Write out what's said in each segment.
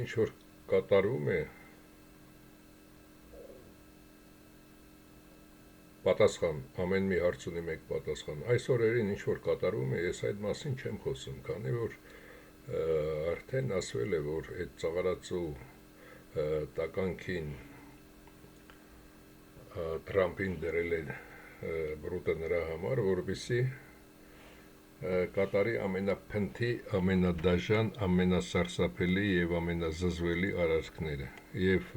ինչ-որ կատարում է, պատասխան, ամեն մի հարց ունի մեկ պատասխան, այս օրերին ինչ-որ կատարում է, ես այդ մասին չեմ խոսում, քանի որ արդեն ասվել է, որ այդ ծաղարացու տականքին Թրամփին դրել է բրուտը նրա համար, որպեսզի կատարի ամենափնթի, ամենադաժան, ամենասարսափելի եւ ամենազզվելի արարքները եւ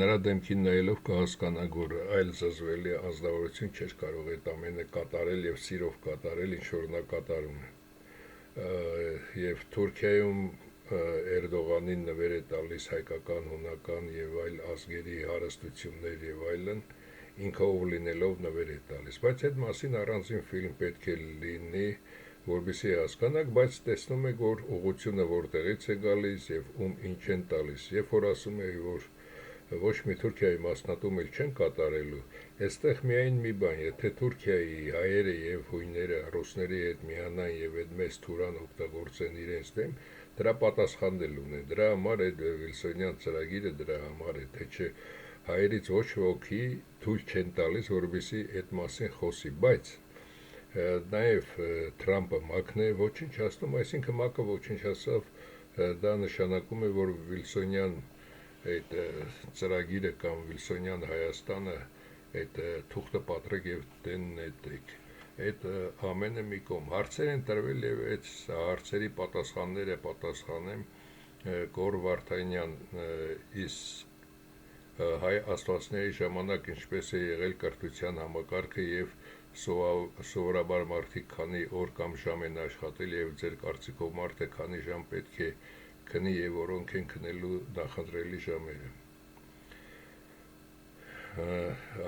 նրա դեմքին նայելով կհասկանաք, որ այլ զզվելի անձնավորություն չէր կարող այդ ամենը կատարել եւ սիրով կատարել, ինչ որ նա կատարում է եւ Թուրքիայում Էրդողանին նվեր է տալիս հայկական, հունական եւ այլ ազգերի հարստություններ եւ այլն, ինքը ով լինելով նվեր է տալիս, բայց այդ մասին առանձին ֆիլմ պետք է լինի, որպեսզի հասկանաք, բայց տեսնում եք, որ ուղղությունը որտեղից է գալիս եւ ում ինչ են տալիս, երբ որ ասում է, որ ոչ մի Թուրքիայի մասնատում էլ չեն կատարելու, այստեղ միայն մի բան, եթե Թուրքիայի հայերը եւ հույները ռուսների հետ միանան եւ այդ մեծ թուրան օգտագործեն իրենց դեմ, դրա պատասխանն ունեն, դրա համար այդ Վիլսոնյան ծրագիրը դրա համար է, թե չէ հայերից ոչ ոքի թույլ չեն տալիս, որովհետեւ այդ մասին խոսի, բայց նաեւ Թրամփը մակն է ոչնչացնում, այսինքն մակը ոչնչացավ, դա նշանակում է, որ Վիլսոնյան այդ ծրագիրը կամ Վիլսոնյան Հայաստանը այդ թուղթը պատրեք եւ դեննետեք, այդ ամենը մի կողմ, հարցեր են տրվել եւ այդ հարցերի պատասխանները պատասխանեմ Գոր Վարդանյան, իս հայ աստվածների ժամանակ ինչպես է եղել կրթության համակարգը եւ սովորաբար մարդիկ քանի օր կամ ժամ են աշխատել եւ ձեր կարծիքով մարդը քանի ժամ պետք է քնի եւ որոնք են քնելու նախընտրելի ժամերը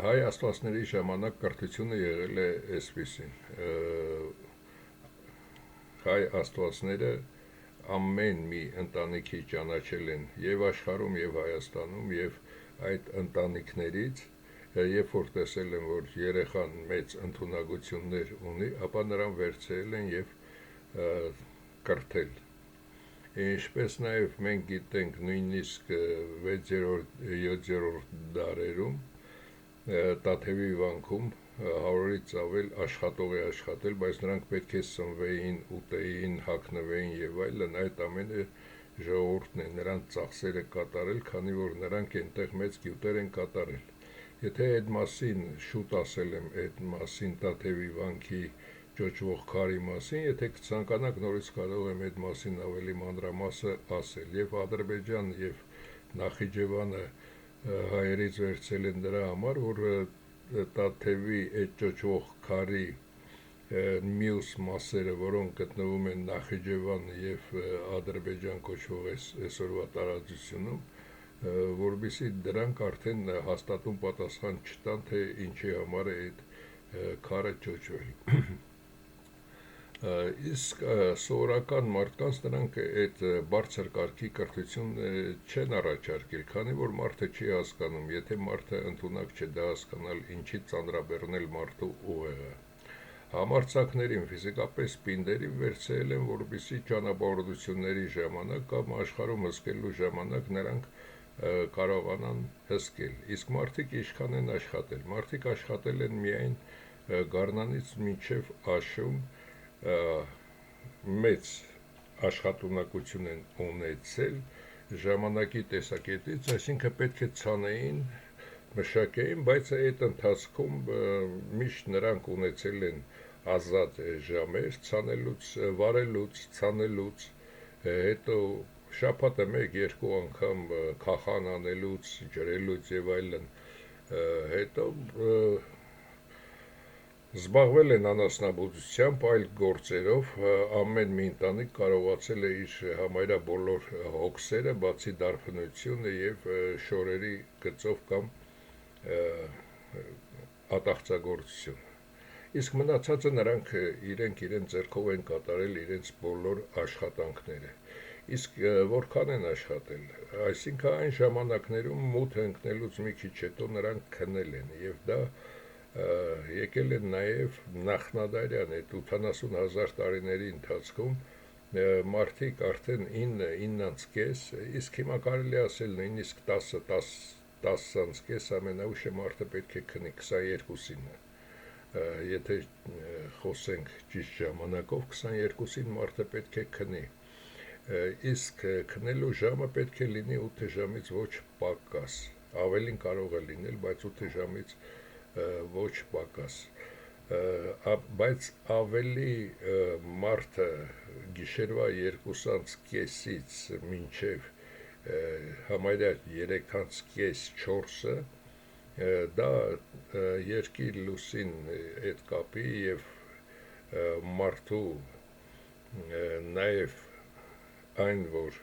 հայ աստվածների ժամանակ կրթությունը եղել է այսպիսին հայ աստվածները ամեն մի ընտանիքի ճանաչել են եւ աշխարհում եւ Հայաստանում եւ այդ ընտանիքներից երբ որ տեսել են, որ երեխան մեծ ընդունակություններ ունի, ապա նրան վերցրել են եւ կրթել։ Ինչպես նաեւ մենք գիտենք նույնիսկ 6-րդ, 7-րդ դարերում Տաթևի վանքում 100-ից ավել աշխատող է աշխատել, բայց նրանք պետք է սնվեին, ուտեին, հագնվեին եւ այլն, այդ ամենը ժողովուրդն է նրանց ծախսերը կատարել, քանի որ նրանք այնտեղ մեծ գյուտեր են կատարել։ Եթե այդ մասին շուտ ասել եմ, այդ մասին Տաթևի վանքի ճոճվող քարի մասին, եթե կցանկանաք նորից կարող եմ այդ մասին ավելի մանրամասը ասել, եւ Ադրբեջան եւ Նախիջևանը հայերից վերցել են դրա համար, որ Տաթևի այդ ճոճվող քարի մյուս մասերը, որոնք գտնվում են Նախիջևան եւ Ադրբեջան կոչվող այսօրվա տարածությունում, որովհետեւ դրանք արդեն հաստատուն պատասխան չտան, թե ինչի համար է այդ քարը ճոճվել։ Իսկ սովորական մարդկանց նրանք այդ բարձր կարգի կրթություն չեն առաջարկել, քանի որ մարդը չի հասկանում, եթե մարդը ընդունակ չէ դա հասկանալ, ինչի ծանրաբեռնել մարդու ուղեղը։ Համարձակներին, ֆիզիկապես պինդերին վերցրել են, որպեսզի ճանապարհորդությունների ժամանակ կամ աշխարհում հսկելու ժամանակ նրանք կարողանան հսկել։ Իսկ մարդիկ ինչքան են աշխատել։ Մարդիկ աշխատել են միայն Գառնանից մինչև Աշուն մեծ աշխատունակություն են ունեցել ժամանակի տեսակետից, այսինքն պետք է ցանեին, մշակեին, բայց այդ ընթացքում միշտ նրանք ունեցել են ազատ ժամեր ցանելուց, վարելուց, ցանելուց, հետո շաբաթը 1-2 անգամ քախան անելուց, ջրելուց եւ այլն, հետո զբաղվել են անասնաբուծությամբ, այլ գործերով, ամեն մի ընտանիք կարողացել է իր համարյա բոլոր հոգսերը, բացի դարբնությունը եւ շորերի գծով կամ ատաղծագործություն։ Իսկ մնացածը նրանք իրենք ձեռքով են կատարել իրենց բոլոր աշխատանքները։ Իսկ որքան են աշխատել, այսինքն այն ժամանակներում մութը ընկնելուց մի քիչ հետո նրանք քնել են եւ դա եկել են նաեւ նախնադարյան այդ 80,000 տարիների ընթացքում մարդիկ արդեն 9-9.5, իսկ հիմա կարելի ասել նույնիսկ 10-10.5 ամենաուշը մարդը պետք է քնի 22-ին, եթե խոսենք ճիշտ ժամանակով 22-ին մարդը պետք է քնի, իսկ քնելու ժամը պետք է լինի 8 ժամից ոչ պակաս, ավելին կարող է լինել, բայց 8 ժամից ոչ պակաս, բայց ավելի մարդը գիշերվա 2:30-ից մինչև համարյա 3:30-4-ը դա երկիր լուսին հետ կապի եւ մարդու նաեւ այն որ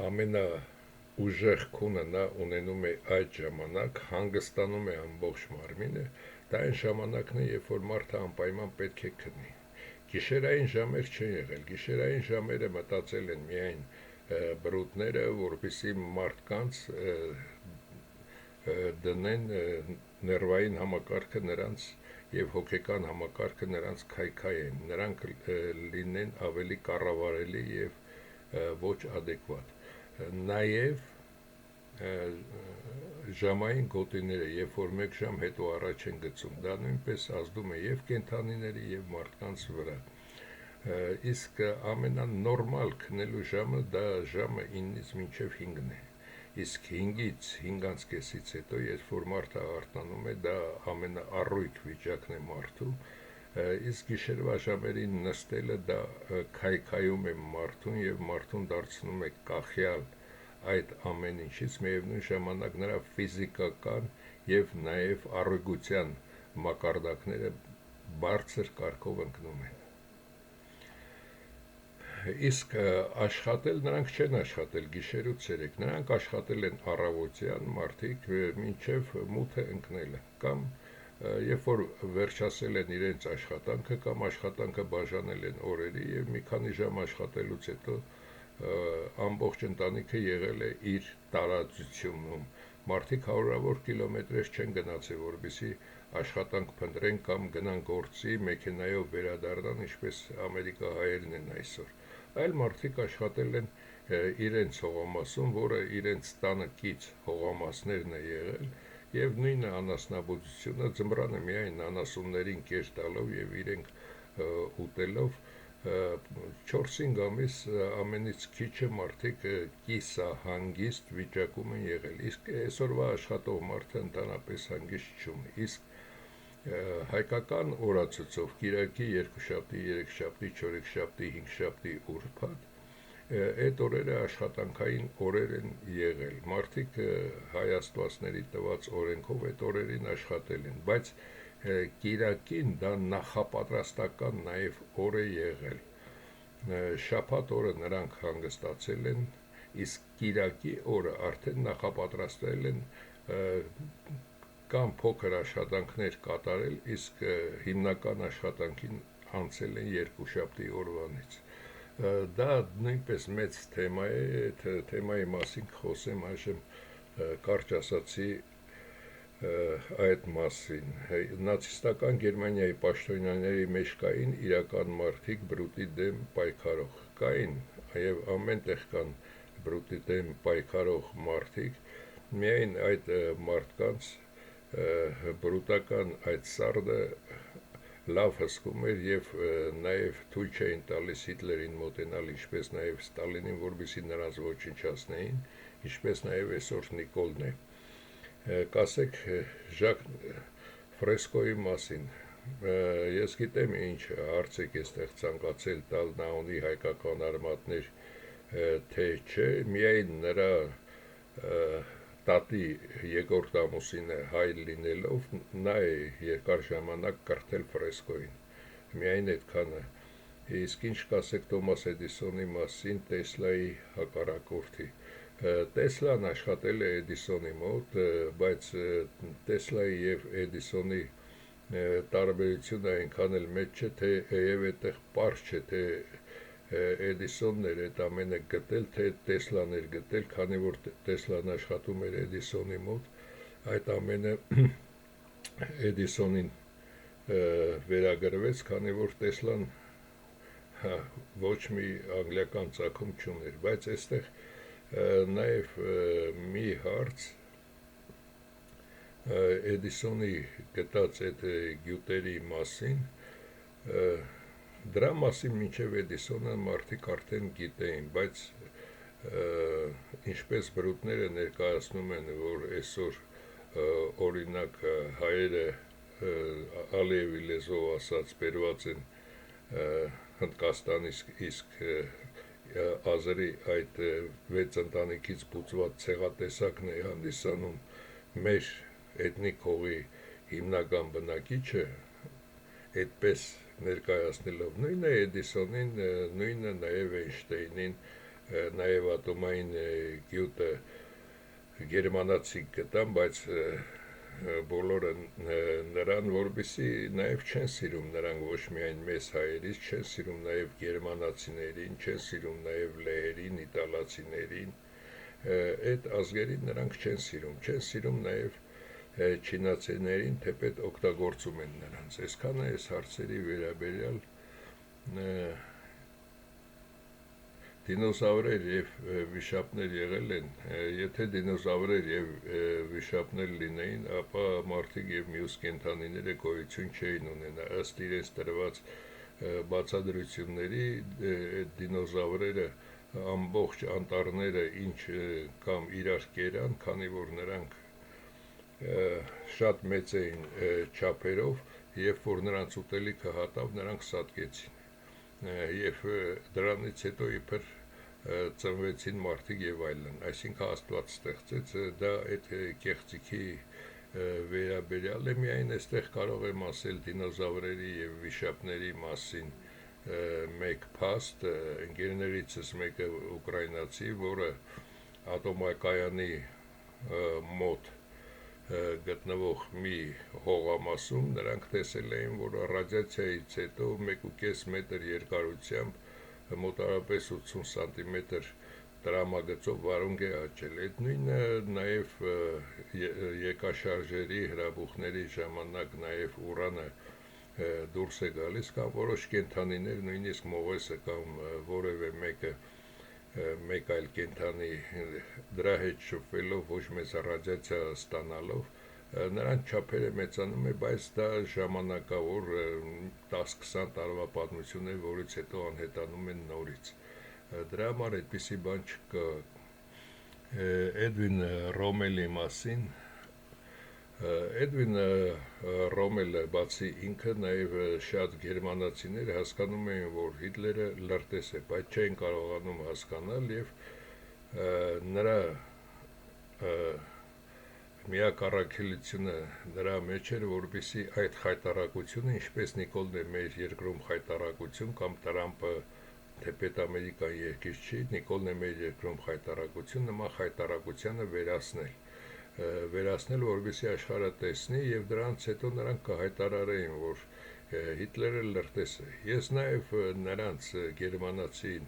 ամենա ուժեղ քունը նա ունենում է այդ ժամանակ, հանգստանում է ամբողջ մարմինը, դա այն ժամանակն է, երբ որ մարդը անպայման պետք է քնի։ Գիշերային ժամեր չեն եղել, գիշերային ժամերը մտածել են միայն բրուտները, որպեսզի մարդկանց դնեն ներվային համակարգը նրանց եւ հոգեկան համակարգը նրանց քայքայեն, նրանք լինեն ավելի կառավարելի եւ ոչ ադեկվատ։ Նաեւ ժամային գոտիները, երբ որ 1 ժամ հետո առաջ են գցում, դա նույնպես ազդում է եւ կենդանիների եւ մարդկանց վրա։ Իսկ ամենանորմալ քնելու ժամը դա ժամը 9-ից մինչև 5-ն է։ Իսկ 5-ից 5:30-ից հետո, երբ որ մարդը արտանում է, դա ամենաառույթ վիճակն է մարդու, իսկ գիշերվա ժամերին նստելը դա քայքայում է մարդուն եւ մարդուն դարձնում է կախյալ այդ ամեն ինչից, միևնույն ժամանակ նրա ֆիզիկական եւ նաեւ առողջության մակարդակները բարձր կարգով ընկնում են։ Իսկ աշխատել նրանք չեն աշխատել գիշեր ու ցերեկ, նրանք աշխատել են առավոտյան մարդիկ մինչև մութը ընկնելը, կամ երբ որ վերջացել են իրենց աշխատանքը կամ աշխատանքը բաժանել են օրերի եւ մի քանի ժամ աշխատելուց հետո ամբողջ ընտանիքը եղել է իր տարածությունում, մարդիկ հարյուրավոր կիլոմետրեր չեն գնացել, որպեսզի աշխատանք փնտրեն կամ գնան գործի, մեքենայով վերադառնան, ինչպես ամերիկահայերն են այսօր, այլ մարդիկ աշխատել են իրենց հողամասում, որը իրենց տանը կից հողամասներն է եղել, եւ նույնը անասնաբուծությունը ձմռանը միայն անասուններին կեր տալով եւ իրենք ուտելով 4-5 ամիս ամենից քիչը մարդիկ կիսահանգիստ վիճակում են եղել, իսկ այսօրվա աշխատող մարդը ընդհանրապես հանգիստ չունի, իսկ հայկական օրացույցով կիրակի, երկուշաբթի, երեքշաբթի, չորեքշաբթի, հինգշաբթի, ուրբաթ այդ օրերը աշխատանքային օրեր են եղել, մարդիկ հայ աստվածների տված օրենքով այդ օրերին աշխատել են, բայց կիրակին դա նախապատրաստական նաև օր է եղել, շաբաթ օրը նրանք հանգստացել են, իսկ կիրակի օրը արդեն նախապատրաստվել են կամ փոքր աշխատանքներ կատարել, իսկ հիմնական աշխատանքին անցել են երկուշաբթի օրվանից։ Դա նույնպես մեծ թեմա է, այդ թեմայի մասին խոսեմ այժմ կարճ ասացի այդ մասին։ Նացիստական Գերմանիայի պաշտոնյաների մեջ կային իրական մարդիկ բրուտի դեմ պայքարող, կային եւ ամեն տեղ կան բրուտի դեմ պայքարող մարդիկ, միայն այդ մարդկանց բրուտական այդ սարդը լավ հսկում էր եւ նաեւ թույլ չէին տալիս Հիտլերին մոտենալ, ինչպես նաեւ Ստալինին, որպեսզի նրանց ոչնչացնեին, ինչպես նաեւ այսօր Նիկոլն է։ Կասեք Ժակ Ֆրեսկոյի մասին։ Ես գիտեմ ինչ հարց եք այստեղ ցանկացել տալ, նա ունի հայկական արմատներ, թե չէ, միայն նրա տատի Եգորտ ամուսինը հայ լինելով, նա է երկար ժամանակ կրթել ֆրեսկոյին, միայն այդքանը, իսկ ինչ կասեք Թոմաս Էդիսոնի մասին, Տեսլայի հակառակորդի, Տեսլան աշխատել է Էդիսոնի մոտ, բայց Տեսլայի եւ Էդիսոնի տարբերությունը այնքան էլ մեծ չէ, թե եւ այդտեղ պարզ չէ, թե Էդիսոնն էր այդ ամենը գտել, թե Տեսլան էր գտել, քանի որ Տեսլան աշխատում էր Էդիսոնի մոտ, այդ ամենը Էդիսոնին վերագրվեց, քանի որ Տեսլան ոչ մի անգլիական ծագում չուներ, բայց այստեղ նաև մի հարց Էդիսոնի գտած այդ գյուտերի մասին, դրա մասին մինչև Էդիսոնը մարդիկ արդեն գիտեին, բայց ինչպես բրուտները ներկայացնում են, որ այսօր օրինակ հայերը Ալիևի լեզվով ասած բերված են Հնդկաստանից, իսկ ազերի այդ 6 ընտանիքից բուծված ցեղատեսակն է հանդիսանում մեր էթնիկ հողի հիմնական բնակիչը, այդպես ներկայացնելով նույնը Էդիսոնին, նույնը նաև Էյնշտեյնին, նաև ատոմային գյուտը գերմանացի գտան, բայց բոլորը նրան որպեսի նաև չեն սիրում, նրանք ոչ միայն մեզ հայերից չեն սիրում, նաև գերմանացիներին, չեն սիրում նաև լեհերին, իտալացիներին, այդ ազգերին նրանք չեն սիրում նաև չինացիներին, թեպետ օգտագործում են նրանց, այսքանը այս հարցերի վերաբերյալ դինոզավրեր և վիշապներ եղել են, եթե դինոզավրեր և վիշապներ լինեին, ապա մարդիկ և մյուս կենդանիները գոյություն չէին ունենա, ըստ իրենց տրված բացատրությունների դինոզավրերը ամբողջ անտառները ինչ կամ իրար կերան, քանի որ նրանք շատ մեծ էին չափերով, երբ որ նրանց ուտելիքը հատավ, նրանք սատկեցին և դրանից հետո իբր ծնվեցին մարդիկ և այլն, այսինքն Աստված ստեղծեց, դա այդ կեղծիքի վերաբերյալ է, միայն այստեղ կարող եմ ասել դինոզավրերի և վիշապների մասին մեկ փաստ, ընկերներիցս մեկը ուկրաինացի, որը ատոմակայանի մոտ գտնվող մի հողամասում նրանք տեսել էին, որ ռադիացիայից հետո 1,5 մետր երկարությամբ մոտավորապես 80 սանտիմետր տրամագծով վարունգ է աճել, այդ նույնը նաև եկաշարժերի հրաբուխների ժամանակ նաև ուրանը դուրս է գալիս, կամ որոշ կենդանիներ, նույնիսկ մողեսը կամ որևէ մեկ այլ կենդանի դրա հետ շփվելով ոչ մեծ ռադիացիա ստանալով, նրանց չափերը մեծանում է, բայց դա ժամանակավոր 10-20 տարվա պատմություն է, որից հետո անհետանում են նորից, դրա համար այդպիսի բան չկա։ Էդվին Ռոմելի մասին, Էդվին Ռոմելը բացի ինքը նաև շատ գերմանացիներ հասկանում էին, որ Հիտլերը լրտես է, բայց չէին կարողանում հասկանալ և նրա միակ առաքելությունը նրա մեջ էր, որպեսզի այդ խայտառակությունը, ինչպես Նիկոլն է մեր երկրում խայտառակություն կամ Տրամպը թեպետ Ամերիկան երկիր չի, Նիկոլն է մեր երկրում խայտառակություն, նման խայտառակությանը վերացնել, որպեսզի աշխարհը տեսնի և դրանից հետո նրանք կհայտարարեին, որ Հիտլերը լրտես է։ Ես նաև նրանց գերմանացին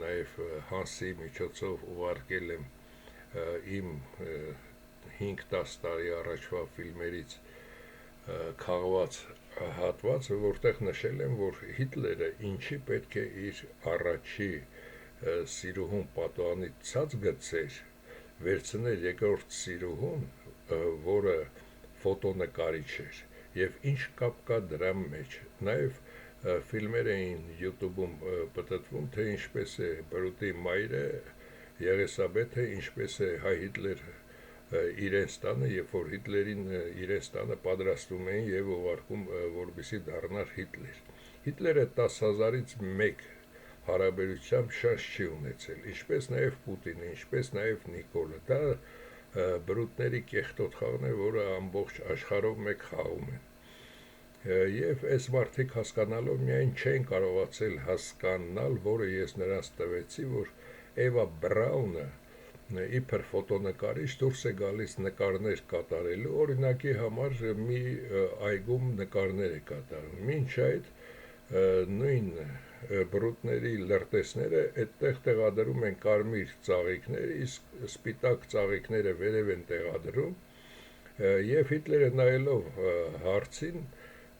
նաև Հանսի միջոցով ուղարկել եմ իմ 5-10 տարի առաջվա ֆիլմերից քաղված հատվածը, որտեղ նշել եմ, որ Հիտլերը ինչի պետք է իր առաջի սիրուհուն պատուհանից ցած գցեր, վերցներ երկրորդ սիրուհուն, որը ֆոտոնկարիչ էր, և ինչ կապ կա դրա մեջ, նաև ֆիլմեր էին YouTube-ում պտտվում, թե ինչպես է բրուտի մայրը Եղիսաբեթը, ինչպես է հայ Հիտլերը իրենց տանը, երբ որ Հիտլերին իրենց տանը պատրաստում էին և ուղարկում, որպեսզի դառնար Հիտլեր։ Հիտլերը 10,000-ից 1 հարաբերությամբ շանս չի ունեցել, ինչպես նաև Պուտինը, ինչպես նաև Նիկոլը, դա բրուտների կեղտոտ խաղն է, որը ամբողջ աշխարհով մեկ խաղում են։ Եվ այս մարդիկ հասկանալով միայն չեն կարողացել հասկանալ, որը ես նրանց տվեցի, որ Էվա Բրաունը իբր ֆոտոնկարիչ դուրս է գալիս նկարներ կատարելու, օրինակի համար մի այգում նկարներ է կատարում, մինչ այդ նույն բրուտների լրտեսները այդտեղ տեղադրում են կարմիր ծաղիկներ, իսկ սպիտակ ծաղիկները վերև են տեղադրում, և Հիտլերը նայելով հարցին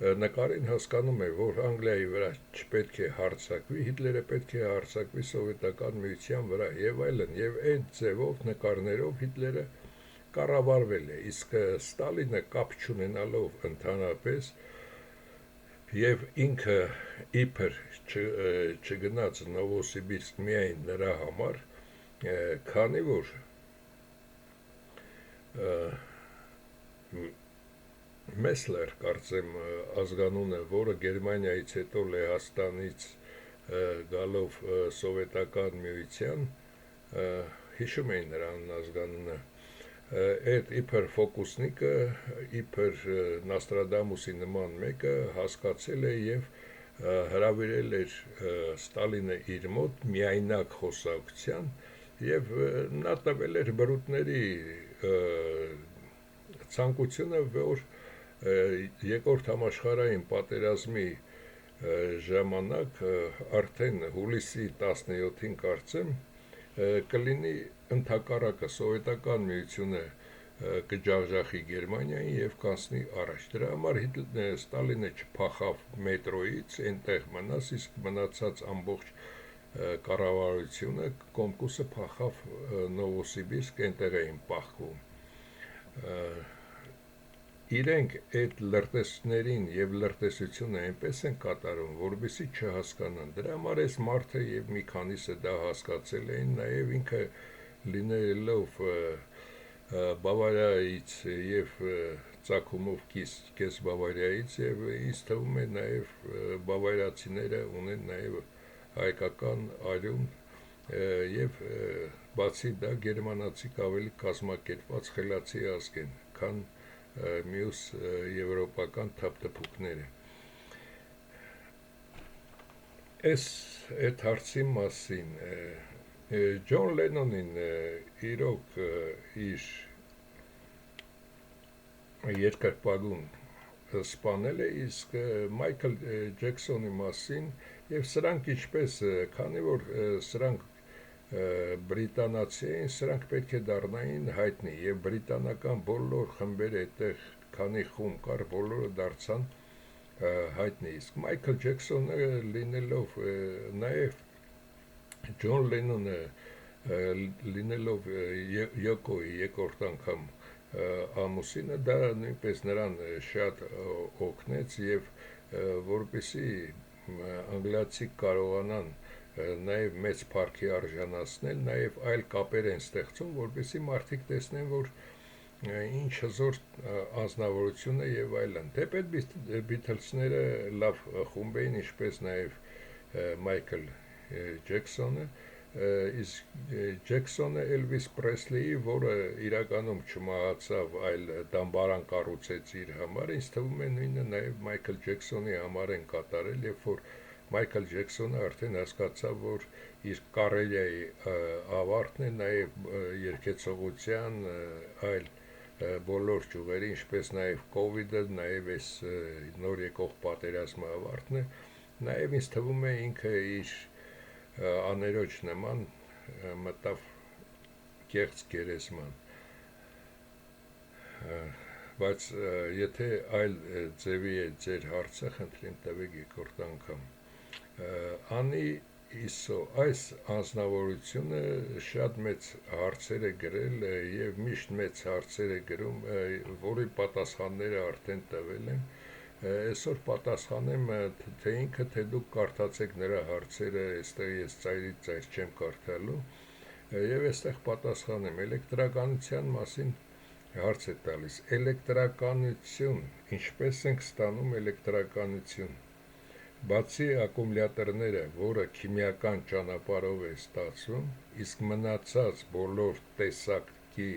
նկարին հասկանում է, որ Անգլիայի վրա չպետք է հարձակվի, Հիտլերը պետք է հարձակվի Սովետական Միության վրա եւ այլն, եւ այդ ձևով նկարներով Հիտլերը կառավարվել է, իսկ Ստալինը կապ չունենալով ընդհանրապես եւ ինքը իբր չգնաց Նովոսիբիրսկ միայն նրա համար, քանի որ Մեսլեր, կարծեմ ազգանունը, որը Գերմանիայից հետո Լեհաստանից գալով Սովետական Միության, հիշում էին նրան ազգանունը, այդ իբր ֆոկուսնիկը, իբր Նաստրադամուսի նման մեկը հասկացել է եւ հրավիրել էր Ստալինը իր մոտ միայնակ խոսակցության եւ նա տվել էր բրուտների ցանկությունը, որ երկրորդ համաշխարհային պատերազմի ժամանակ արդեն հուլիսի 17-ին կարծեմ կլինի ընդհակառակը Սովետական Միությունը կջախջախի Գերմանիային եւ կանցնի առաջ։ Դրա համար Ստալինը չփախավ մետրոյից, այնտեղ մնաց, իսկ մնացած ամբողջ կառավարությունը Կոմկուսը փախավ Նովոսիբիրսկ, այնտեղ էին պահվում։ Իրենք այդ լրտեսներին եւ լրտեսությունը այնպես են կատարում, որովհետեւ չհասկանան։ Դրա համար այս մարդը եւ մի քանիսը դա հասկացել էին, նաեւ ինքը լինելով Բավարիայից եւ ծագումով կես Բավարիայից եւ ինձ թվում է նաեւ բավարիացիները ունեն նաեւ հայկական արյուն եւ բացի դա գերմանացիք ավելի կազմակերպված խելացի ազգ են, քան մյուս եվրոպական թափթփուկները։ Այդ հարցի մասին Ջոն Լենոնին իրոք իր երկրպագուն սպանել է, իսկ Մայքլ Ջեքսոնի մասին եւ սրանք ինչպես, քանի որ սրանք բրիտանացի էին, սրանք պետք է դառնային հայտնի եւ բրիտանական բոլոր խմբերը այդտեղ քանի խումբ կար, բոլորը դարձան հայտնի, իսկ Մայքլ Ջեքսոնը լինելով նաեւ Ջոն Լենոնը լինելով Յոկոյի երկրորդ անգամ ամուսինը, դա նույնպես նրան շատ օգնեց եւ որպեսզի անգլիացիք կարողանան նաև մեծ փառքի արժանացնել, նաև այլ կապեր են ստեղծում, որպեսզի մարդիկ տեսնեն, որ ինչ հզոր անձնավորություն է եւ այլն։ Թեպետ Բիթլսները լավ խումբ էին, ինչպես նաև Մայքլ Ջեքսոնը, իսկ Ջեքսոնը Էլվիս Պրեսլիի, որը իրականում չմահացավ, այլ դամբարան կառուցեց իր համար, ինձ թվում է նույնը նաև Մայքլ Ջեքսոնի համար են կատարել, երբ որ Մայքլ Ջեքսոնը արդեն հասկացավ, որ իր կարիերայի ավարտն է, նաև երգեցողության այլ բոլոր ճյուղերի, ինչպես նաև կովիդը, նաև այս նոր եկող պատերազմը ավարտն է, նաև ինձ թվում է ինքը իր աներոջ նման մտավ կեղծ գերեզման։ Բայց եթե այլ ձևի է ձեր հարցը, խնդրեմ տվեք երկրորդ անգամ։ Անի Իսո այս անձնավորությունը շատ մեծ հարցեր է գրել եւ միշտ մեծ հարցեր է գրում, որի պատասխանները արդեն տվել եմ։ Այսօր պատասխանեմ, թե ինքը, թե դուք կարդացեք նրա հարցերը, այստեղ ես ծայրից ծայր չեմ կարդալու, եւ այստեղ պատասխանեմ էլեկտրականության մասին հարց է տալիս։ Էլեկտրականություն, ինչպես ենք ստանում էլեկտրականություն։ Բացի ակումուլյատորները, որը քիմիական ճանապարհով է ստացվում, իսկ մնացած բոլոր տեսակի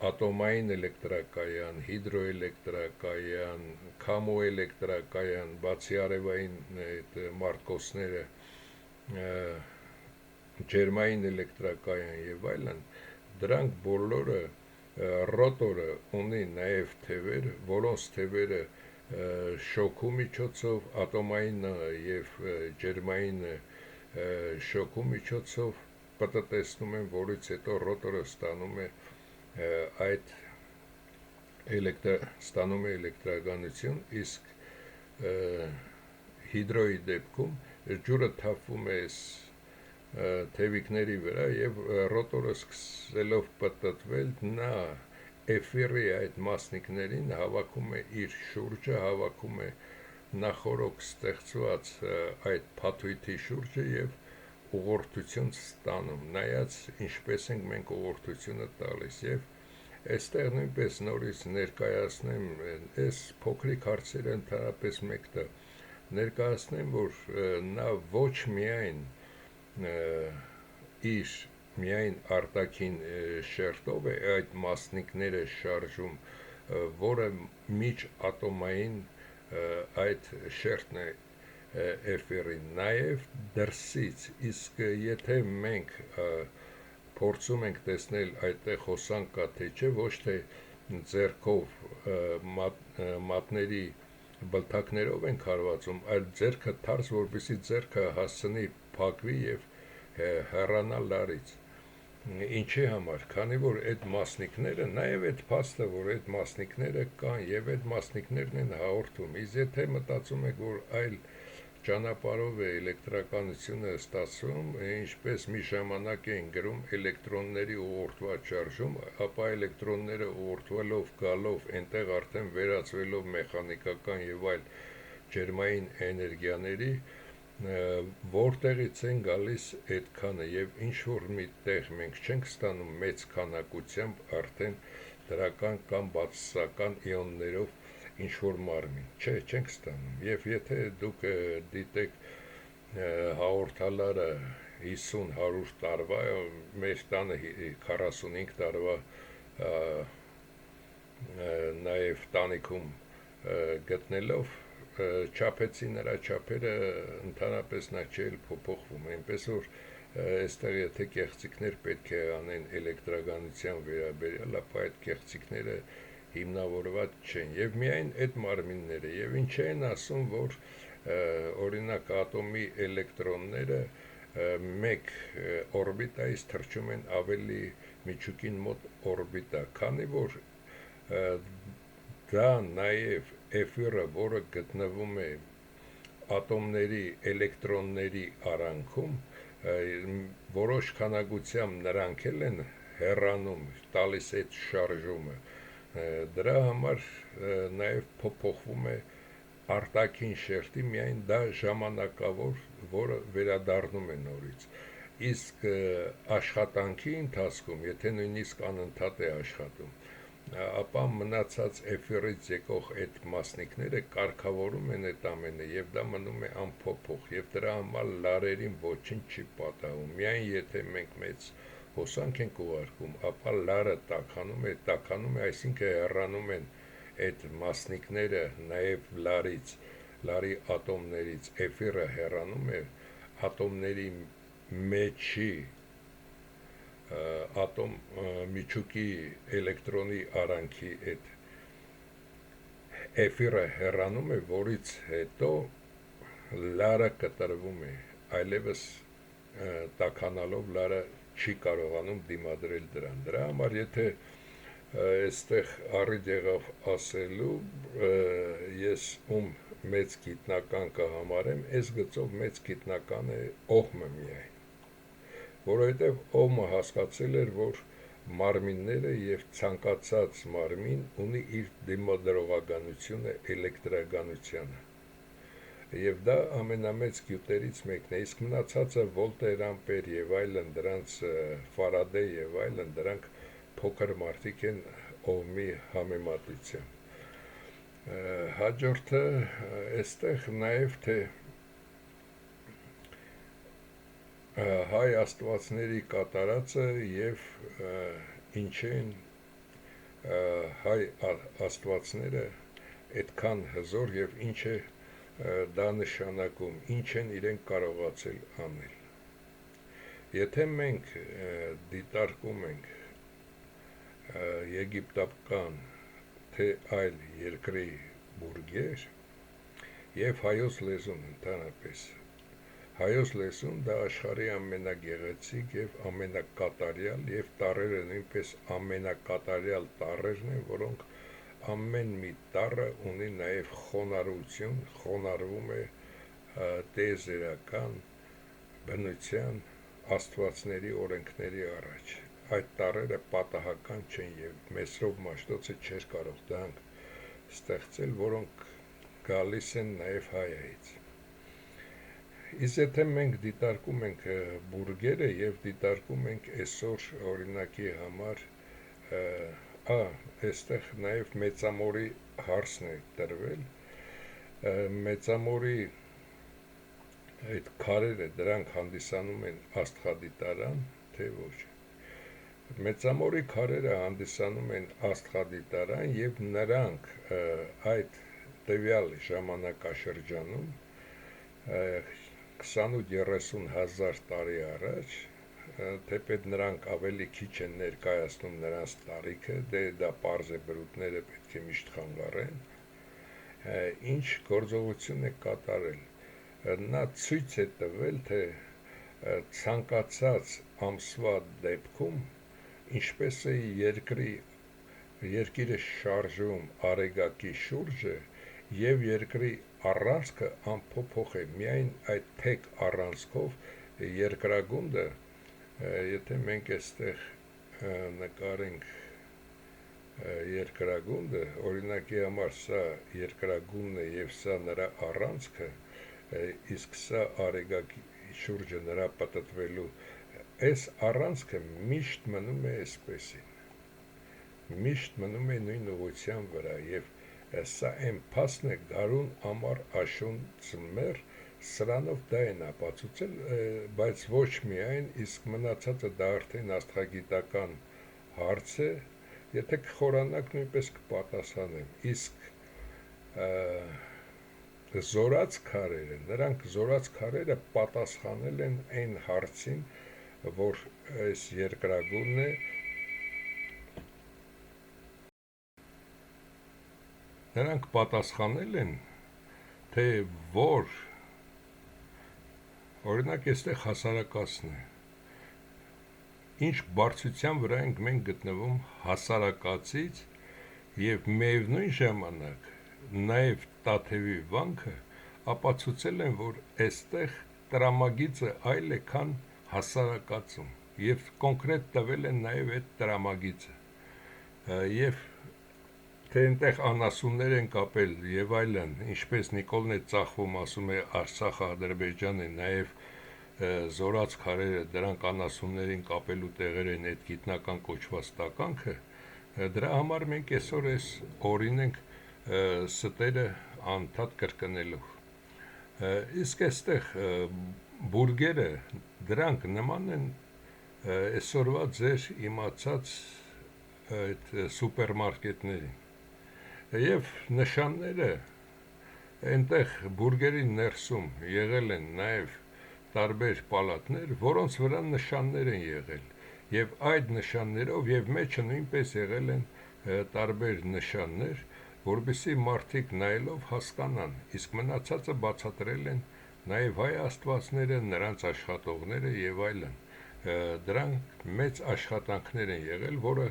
ատոմային էլեկտրակայան, հիդրոէլեկտրակայան, քամոէլեկտրակայան, բացի արևային մարտկոցները, ջերմային էլեկտրակայան եւ այլն, դրանք բոլորը ռոտորը ունի նաեւ թևեր, որոնց թևերը շոկու միջոցով, ատոմային եւ ջերմային շոկու միջոցով պտտեցնում են, որից հետո ռոտորը ստանում է այդ ստանում է էլեկտրականություն, իսկ հիդրոյի դեպքում ջուրը թափվում է թևիկների վրա եւ ռոտորը սկսելով պտտվել, նա էֆիրի այդ մասնիկներին հավաքում է իր շուրջը, հավաքում է նախորոք ստեղծված այդ փաթույթի շուրջը եւ ուղղորդություն ստանում, նայած ինչպես ենք մենք ուղղորդությունը տալիս եւ այստեղ նույնպես նորից ներկայացնեմ այս փոքրիկ հարցերը ընդհանրապես մեկը ներկայացնեմ, որ նա ոչ միայն իր միայն արտաքին շերտով է այդ մասնիկները շարժում, որը միջ ատոմային այդ շերտն է էֆիրին, նաև դրսից, իսկ եթե մենք փորձում ենք տեսնել այդտեղ հոսանք կա թե չէ, ոչ թե ձեռքով մատների բլթակներով ենք հարվածում, այլ ձեռքը թարս, որպեսզի ձեռքը հասցնի փակվի եւ հեռանա լարից։ Ինչի համար, քանի որ այդ մասնիկները, նաև այդ փաստը, որ այդ մասնիկները կան եւ այդ մասնիկներն են հաղորդում, իսկ եթե մտածում եք, որ այլ ճանապարհով է էլեկտրականությունը ստացվում, ինչպես մի ժամանակ էին գրում էլեկտրոնների ուղղորդված շարժում, ապա էլեկտրոնները ուղղորդվելով գալով, այնտեղ արդեն վերածվելով մեխանիկական եւ այլ ջերմային էներգիաների, որտեղից են գալիս այդքանը եւ ինչ որ մի տեղ մենք չենք ստանում մեծ քանակությամբ արդեն դրական կամ բացասական իոններով ինչ որ մարմին, չէ, չենք ստանում, եւ եթե դուք դիտեք հաղորդալարը 50-100 տարվա, մեր տանը 45 տարվա նաեւ տանիքում գտնելով չափեցի նրա չափերը ընդհանրապես նա չէր փոփոխվում, այնպես որ այստեղ եթե կեղծիքներ պետք է անեն էլեկտրականության վերաբերյալ, ապա այդ կեղծիքները հիմնավորված չեն եւ միայն այդ մարմինները եւ ինչ են ասում, որ օրինակ ատոմի էլեկտրոնները մեկ օրբիտայից թռչում են ավելի միջուկին մոտ օրբիտա, քանի որ դա նաեւ էֆիրը, որը գտնվում է ատոմների էլեկտրոնների արանքում, որոշ քանակությամբ նրանք են հեռանում, տալիս այդ շարժումը, դրա համար նաև փոփոխվում է արտաքին շերտի, միայն դա ժամանակավոր, որը վերադառնում է նորից, իսկ աշխատանքի ընթացքում, եթե նույնիսկ անընդհատ է աշխատում, ապա մնացած էֆիրից եկող այդ մասնիկները կարգավորում են այդ ամենը եւ դա մնում է անփոփոխ եւ դրա համար լարերին ոչինչ չի պատահում, միայն եթե մենք մեծ հոսանք ենք ուղարկում, ապա լարը տաքանում է, այսինքն հեռանում են այդ մասնիկները նաեւ լարի ատոմներից, էֆիրը հեռանում է ատոմների մեջի ատոմ միջուկի էլեկտրոնի արանքի այդ էֆիրը հեռանում է, որից հետո լարը կտրվում է, այլևս տաքանալով լարը չի կարողանում դիմադրել դրան, դրա համար եթե այստեղ առիթ եղավ ասելու, ես ում մեծ գիտնական կհամարեմ, այս գծով մեծ գիտնական է Օհմը միայն, որովհետև Օհմը հասկացել էր, որ մարմինները եւ ցանկացած մարմին ունի իր դիմադրողականությունը էլեկտրականությանը եւ դա ամենամեծ գյուտերից մեկն է, իսկ մնացածը վոլտեր, ամպեր եւ այլն, դրանց Ֆարադե եւ այլն, դրանք փոքր մարդիկ են Օհմի համեմատությամբ։ Հաջորդը այստեղ նաեւ թե հայ աստվածների կատարածը եւ ինչ են հայ աստվածները այդքան հզոր եւ ինչ է դա նշանակում, ինչ են իրենք կարողացել անել։ Եթե մենք դիտարկում ենք եգիպտական թե այլ երկրի բուրգեր եւ հայոց լեզուն ընդհանրապես, հայոց լեզուն դա աշխարհի ամենագեղեցիկ եւ ամենակատարյալ եւ տառերը նույնպես ամենակատարյալ տառերն են, որոնք ամեն մի տառը ունի նաև խոնարհություն, խոնարհվում է տիեզերական բնության աստվածների օրենքների առաջ։ Այդ տառերը պատահական չեն եւ Մեսրոպ Մաշտոցը չէր կարող դրանք ստեղծել, որոնք գալիս են նաև Հայայից։ Իսկ եթե մենք դիտարկում ենք բուրգերը եւ դիտարկում ենք այսօր օրինակի համար, այստեղ նաև մեծամորի հարցն է տրվել, մեծամորի այդ քարերը դրանք հանդիսանում են աստղադիտարան, թե ոչ։ Մեծամորի քարերը հանդիսանում են աստղադիտարան եւ նրանք այդ տվյալ ժամանակաշրջանում 28-30 հազար տարի առաջ, թեպետ նրանք ավելի քիչ են ներկայացնում նրանց տարիքը, դա պարզ է, բրուտները պետք է միշտ խանգարեն, ինչ գործողություն է կատարել։ Նա ցույց է տվել, թե ցանկացած ամսվա դեպքում ինչպես է երկիրը շարժվում արեգակի շուրջը եւ երկրի առանցքը անփոփոխ է, միայն այդ թեք առանցքով երկրագունդը, եթե մենք այստեղ նկարենք երկրագունդը, օրինակի համար սա երկրագունդն է եւ սա նրա առանցքը, իսկ սա արեգակի շուրջը նրա պատտվելու, այս առանցքը միշտ մնում է այսպեսին, միշտ մնում է նույն ուղղության վրա եւ սա այն փաստն է գարուն ամառ աշուն ծմեր, սրանով դա են ապացուցել, բայց ոչ միայն, իսկ մնացածը դա արդեն աստղագիտական հարց է, եթե կխորանաք նույնպես կպատասխանեմ, իսկ զորած քարերը, նրանք զորած քարերը պատասխանել են այն հարցին, որ այս երկրագունդն է, նրանք պատասխանել են, թե որ օրինակ այստեղ հասարակացն է, ինչ բարձրության վրա ենք մենք գտնվում հասարակացից եւ միևնույն ժամանակ նաեւ Տաթևի վանքը ապացուցել են, որ այստեղ տրամագիծը այլ է, քան հասարակացում եւ կոնկրետ տվել են նաեւ այդ տրամագիծը եւ թե այնտեղ անասուններ են կապել եւ այլն, ինչպես Նիկոլն է ծախվում, ասում է Արցախը, Ադրբեջանը, նաեւ զորած քարերը դրանք անասուններին կապելու տեղեր են, այդ գիտնական կոչված տականքը, դրա համար մենք այսօր այս օրին ենք ստերը անդադ կրկնելով։ Իսկ այստեղ բուրգերը դրանք նման են այսօրվա ձեր իմացած այդ սուպերմարկետներին եւ նշանները այնտեղ բուրգերի ներսում եղել են նաեւ տարբեր պալատներ, որոնց վրա նշաններ են եղել եւ այդ նշաններով եւ մեջը նույնպես եղել են տարբեր նշաններ, որովհետեւ մարդիկ նայելով հասկանան, իսկ մնացածը բացատրել են նաեւ հայ աստվածները, նրանց աշխատողները եւ այլն, դրանք մեծ աշխատանքներ են եղել, որը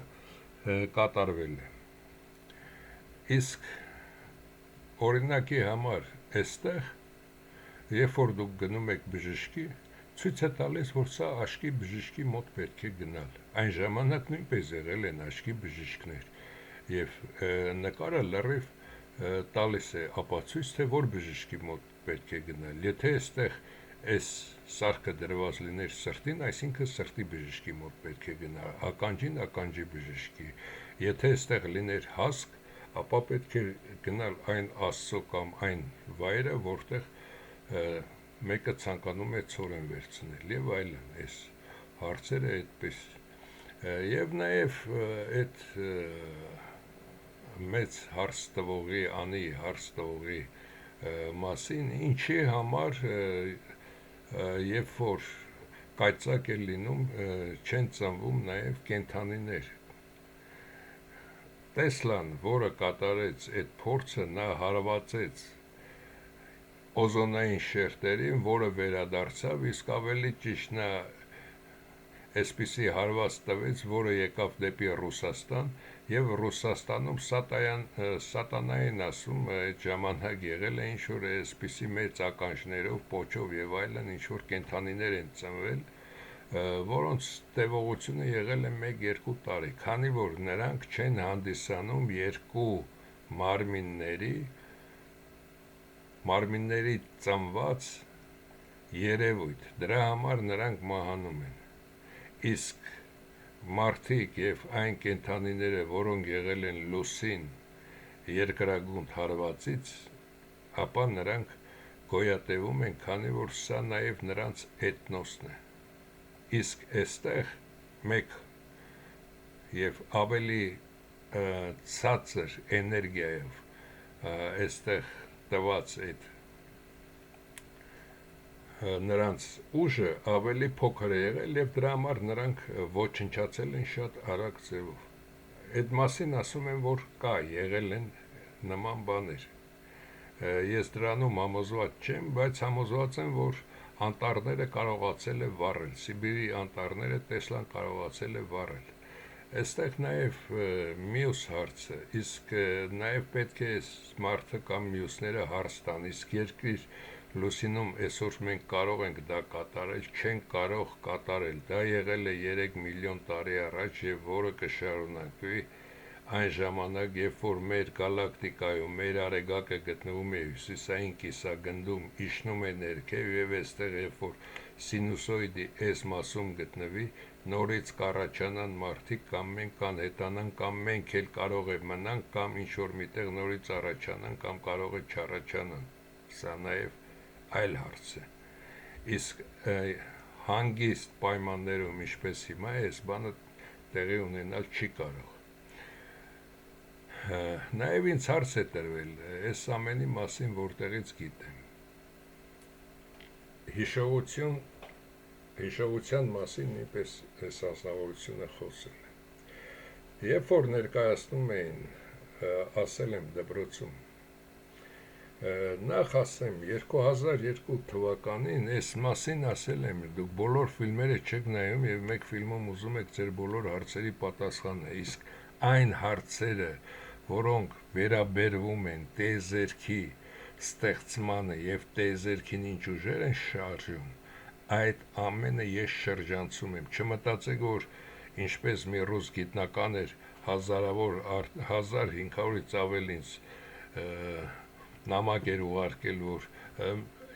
կատարվել է։ Իսկ օրինակի համար այստեղ, երբ որ դուք գնում եք բժշկի, ցույց է տալիս, որ սա աչքի բժշկի մոտ պետք է գնալ։ Այն ժամանակ նույնպես եղել են աչքի բժիշկներ եւ նկարը լրիվ տալիս է ապացույց, թե որ բժշկի մոտ պետք է գնալ։ Եթե այստեղ այս սարքը դրված լիներ սրտին, այսինքն սրտի բժշկի մոտ պետք է գնալ, ականջին ականջի բժշկի։ Եթե այստեղ լիներ հասկ, ապա պետք է գնալ այն Աստծո կամ այն վայրը, որտեղ մեկը ցանկանում է ցորեն վերցնել եւ այլն, այս հարցերը այդպես։ Եվ նաեւ այդ մեծ հարց տվողի, անի հարց տվողի մասին, ինչի համար երբ որ կայծակ է լինում, չեն ծնվում նաեւ կենդանիներ։ Տեսլան, որը կատարեց այդ փորձը, նա հարվածեց օզոնային շերտերին, որը վերադարձավ, իսկ ավելի ճիշտ նա այսպիսի հարված տվեց, որը եկավ դեպի Ռուսաստան, եւ Ռուսաստանում սատանային ասում այդ ժամանակ եղել է ինչ-որ այսպիսի մեծ ականջներով, պոչով եւ այլն, ինչ-որ կենդանիներ են ծնվել, որոնց տևողությունը եղել է 1-2 տարի, քանի որ նրանք չեն հանդիսանում երկու մարմինների ծնված երևույթ, դրա համար նրանք մահանում են, իսկ մարդիկ եւ այն կենդանիները, որոնք եղել են լուսին երկրագունդ հարվածից, ապա նրանք գոյատևում են, քանի որ սա նաեւ նրանց էթնոսն է, իսկ այստեղ մեկ եւ ավելի ցածր էներգիայով այստեղ տված այդ նրանց ուժը ավելի փոքր է եղել եւ դրա համար նրանք ոչնչացել են շատ արագ ձևով։ Այդ մասին ասում են, որ կա եղել են նման բաներ։ Ես դրանում համոզված չեմ, բայց համոզված եմ, որ անտառները կարողացել է վառել, Սիբիրի անտառները Տեսլան կարողացել է վառել։ Այստեղ նաև մյուս հարցը, իսկ նաև պետք է մարդը կամ մյուսները հարց տան, իսկ երկիր լուսինում այսօր մենք կարող ենք դա կատարել, չենք կարող կատարել, դա եղել է 3 միլիոն տարի առաջ եւ որը կշարունակվի այն ժամանակ, երբ որ մեր գալակտիկայում, մեր արեգակը գտնվում է հյուսիսային կիսագնդում, իջնում է ներքև եւ այստեղ երբ որ սինուսոիդի այս մասում գտնվի, նորից կառաջանան մարդիկ կամ մենք կանհետանան կամ մենք էլ կարող է մնանք կամ ինչ որ միտեղ նորից առաջանան կամ կարող է չառաջանան։ Սա նաեւ այլ հարց է։ Իսկ հանգիստ պայմաններում, ինչպես հիմա է, այս բանը տեղի ունենալ չի կարող։ Նաև ինձ հարց է տրվել այս ամենի մասին, որտեղից գիտեմ։ Հիշողության մասին նույնպես այս ազնվորությունը խոսել է։ Երբ որ ներկայացնում էին, ասել եմ դպրոցում, նախ ասեմ 2002 թվականին այս մասին ասել եմ, դուք բոլոր ֆիլմերը չեք նայում եւ մեկ ֆիլմում ուզում եք ձեր բոլոր հարցերի պատասխանը, իսկ այն հարցերը, որոնք վերաբերվում են տիեզերքի ստեղծմանը եւ տիեզերքին ինչ ուժեր են շարժում, այդ ամենը ես շրջանցում եմ, չմտածեք, որ ինչպես մի ռուս գիտնական էր 1500-ից ավելինց նամակ էր ուղարկել, որ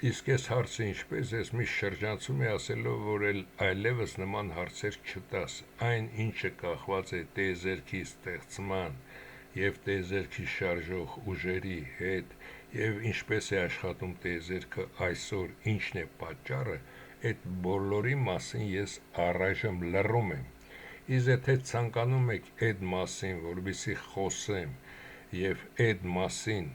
իսկ այս հարցը ինչպես ես միշտ շրջանցում է ասելով, որ այլևս նման հարցեր չտաս, այն ինչը կախված է տիեզերքի ստեղծման եւ տիեզերքի շարժող ուժերի հետ եւ ինչպես է աշխատում տիեզերքը այսօր, ինչն է պատճառը, այդ բոլորի մասին ես առայժմ լռում եմ։ Իսկ եթե ցանկանում եք այդ մասին, որպեսզի խոսեմ եւ այդ մասին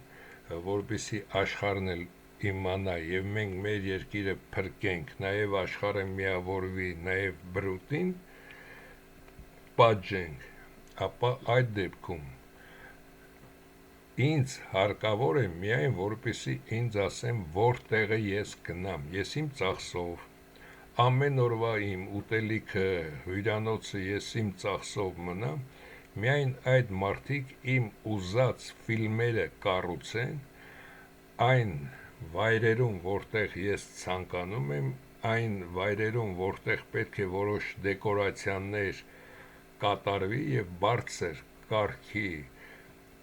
որպեսզի աշխարհն էլ իմանա եւ մենք մեր երկիրը փրկենք, նաեւ աշխարհը միավորվի, նաեւ բրուտին պատժենք, ապա այդ դեպքում ինձ հարկավոր է միայն որպեսզի ինձ ասեմ որտեղ ես գնամ, ես իմ ծախսով ամեն օրվա իմ ուտելիքը, հյուրանոցը ես իմ ծախսով մնամ, միայն այդ մարդիկ իմ ուզած ֆիլմերը կառուցեն այն վայրերում, որտեղ ես ցանկանում եմ, այն վայրերում, որտեղ պետք է որոշ դեկորացիաներ կատարվի եւ բարձր կարգի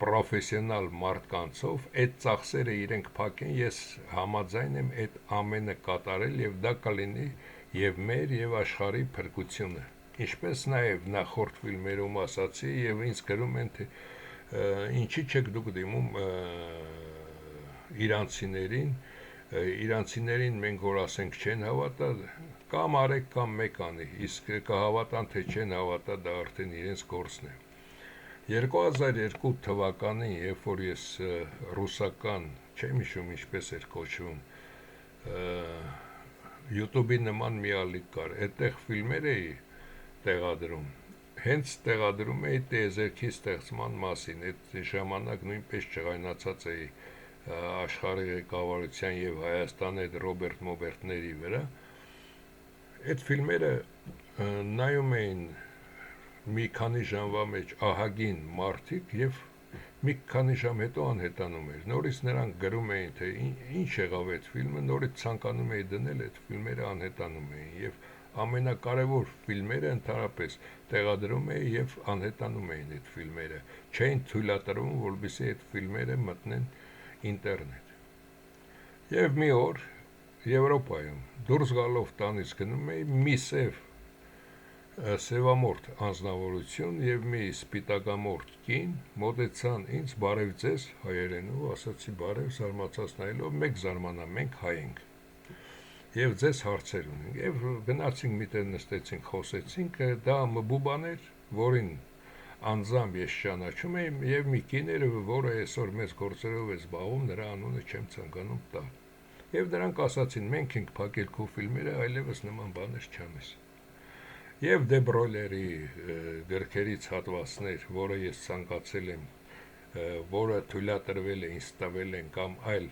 պրոֆեսիոնալ մարդկանցով այդ ծախսերը իրենք փակեն, ես համաձայն եմ այդ ամենը կատարել եւ դա կլինի եւ մեր եւ աշխարհի փրկությունը։ Ինչպես նաև նախորդ ֆիլմերում ասացի եւ ինձ գրում են, թե ինչի չեք դուք դիմում իրանցիներին մենք որ ասենք չեն հավատա, կամ արեք կամ մեկ անի, իսկ կհավատան թե չեն հավատա, դա արդեն իրենց գործն է։ 2002 թվականին, երբ որ ես ռուսական, չեմ հիշում ինչպես էր կոչվում, YouTube-ի նման մի ալիք կար, այդտեղ ֆիլմեր էի տեղադրում, հենց տեղադրում էի տիեզերքի ստեղծման մասին, այդ ժամանակ նույնպես ջղայնացած էի աշխարհի ղեկավարության եւ Հայաստանի այդ Ռոբերտ Մոբերտների վրա, այդ ֆիլմերը նայում էին մի քանի ժամվա մեջ ահագին մարդիկ եւ մի քանի ժամ հետո անհետանում էր։ Նորից նրանք գրում էին, թե ինչ եղավ այդ ֆիլմը, նորից ցանկանում էի դնել այդ ֆիլմերը անհետանում էին եւ ամենակարևոր ֆիլմերը ընդհանրապես տեղադրում էի եւ անհետանում էին այդ ֆիլմերը։ Չէին թույլատրվում, որպեսզի այդ ֆիլմերը մտնեն ինտերնետ։ Եվ մի օր Եվրոպայում դուրս գալով տանից գնում էի մի սևամորթ անձնավորություն եւ մի սպիտակամորթ կին մոտեցան ինձ, բարև ձեզ հայերենով, ասացի բարև, զարմացած նայելով, մեկ զարմանա, մենք հայ ենք եւ ձեզ հարցեր ունենք եւ գնացինք միտեղ նստեցինք, խոսեցինք, դա մբուբան էր, որին անձամբ ես ճանաչում եմ եւ մի կիներ, որը այսօր մեծ գործերով է զբաղվում, նրա անունը չեմ ցանկանում տալ։ Եվ նրանք ասացին, մենք ենք փակել քո ֆիլմերը, այլևս նման բաներ չանես։ Եվ Դեբրոլերի գրքերից հատվածներ, որը ես ցանկացել եմ, որը թույլատրվել է, ինձ տվել են կամ այլ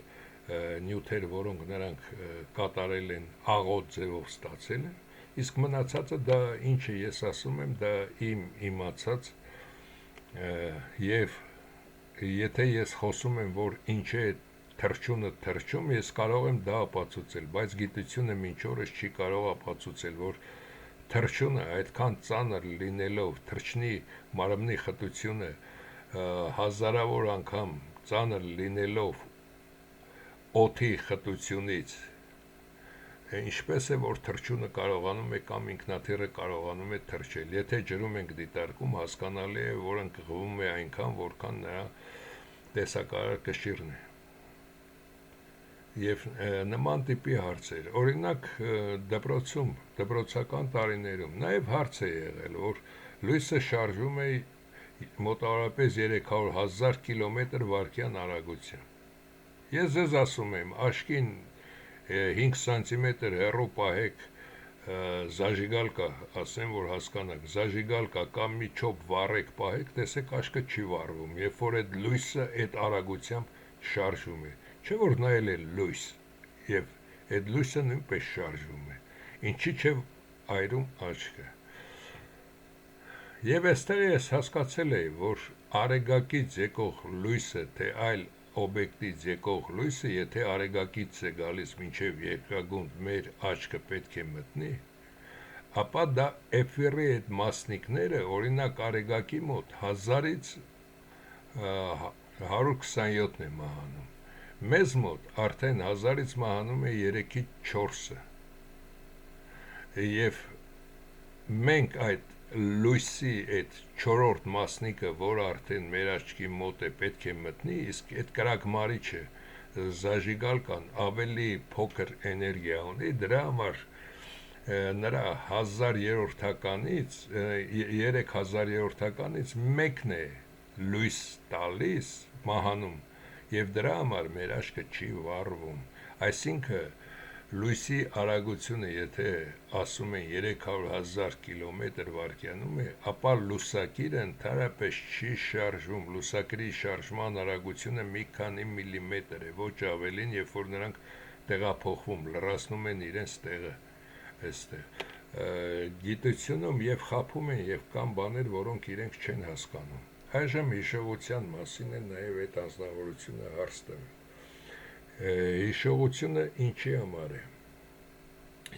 նյութեր, որոնք նրանք կատարել են, աղոտ ձևով ստացել են, իսկ մնացածը դա ինչը ես ասում եմ, դա իմ իմացած եւ եթե ես խոսում եմ, որ ինչ է թրջունը թրջում, ես կարող եմ դա ապացուցել, բայց գիտությունը մինչ օրս չի կարող ապացուցել, որ թրջունը այդքան ծանր լինելով, թրջնի մարմնի խտությունը հազարավոր անգամ ծանր լինելով օդի խտությունից, ինչպես է, որ թրջունը կարողանում է կամ ինքնաթիռը կարողանում է թրջել։ Եթե ջրում ենք դիտարկում, հասկանալի է, որ ընկղվում է այնքան, որքան նրա տեսակարար կշիռն է։ Եվ նման տիպի հարցեր, օրինակ դպրոցում, դպրոցական տարիներում, նաև հարց է եղել, որ լույսը շարժվում է մոտավորապես 300,000 կիլոմետր վարկյան արագությամբ։ Ես ձեզ ասում եմ, աշկին 5 սանտիմետր հեռու պահեք զաժիգալկա, ասեմ, որ հասկանաք, զաժիգալկա կամ մի չոպ վառեք պահեք, տեսեք աշկը չի վառվում, երբ որ այդ լույսը այդ արագությամբ շարժում է։ Չէ որ նայել է լույս եւ այդ լույսը նույնպես շարժվում է, ինչի՞ չէ այրում աչքը։ Եվ այստեղ ես հասկացել եմ, որ արեգակից եկող լույսը, թե այլ օբյեկտից եկող լույսը, եթե արեգակից է գալիս մինչև երկրագունդ մեր աչքը պետք է մտնի, ապա դա էֆիրի այդ մասնիկները, օրինակ արեգակի մոտ 1000-ից 127-ն է մահանում։ Մեզ մոտ արդեն 1000-ից մահանում է 3-ից 4-ը։ Եվ մենք այդ լույսի այդ 4-րդ մասնիկը, որ արդեն մեր աչքի մոտ է, պետք է մտնի, իսկ այդ կրակմարիչը զաժիգալկան ավելի փոքր էներգիա ունի, դրա համար նրա 1000-րդականից 3000-րդականից մեկն է լույս տալիս մահանում եւ դրա համար մեր աչքը չի վառվում, այսինքն լույսի արագությունը եթե ասում են 300,000 կիլոմետր վարկյանում է, ապա լուսակիրը ընդհանրապես չի շարժվում, լուսակիրի շարժման արագությունը մի քանի միլիմետր է, ոչ ավելին, երբ որ նրանք տեղափոխվում, լրացնում են իրենց տեղը այստեղ։ Գիտությունում եւ խափում են եւ կան բաներ, որոնք իրենք չեն հասկանում։ Այժմ հիշողության մասին է նաև այդ անձնավորությունը հարց տվել։ Հիշողությունը ինչի համար է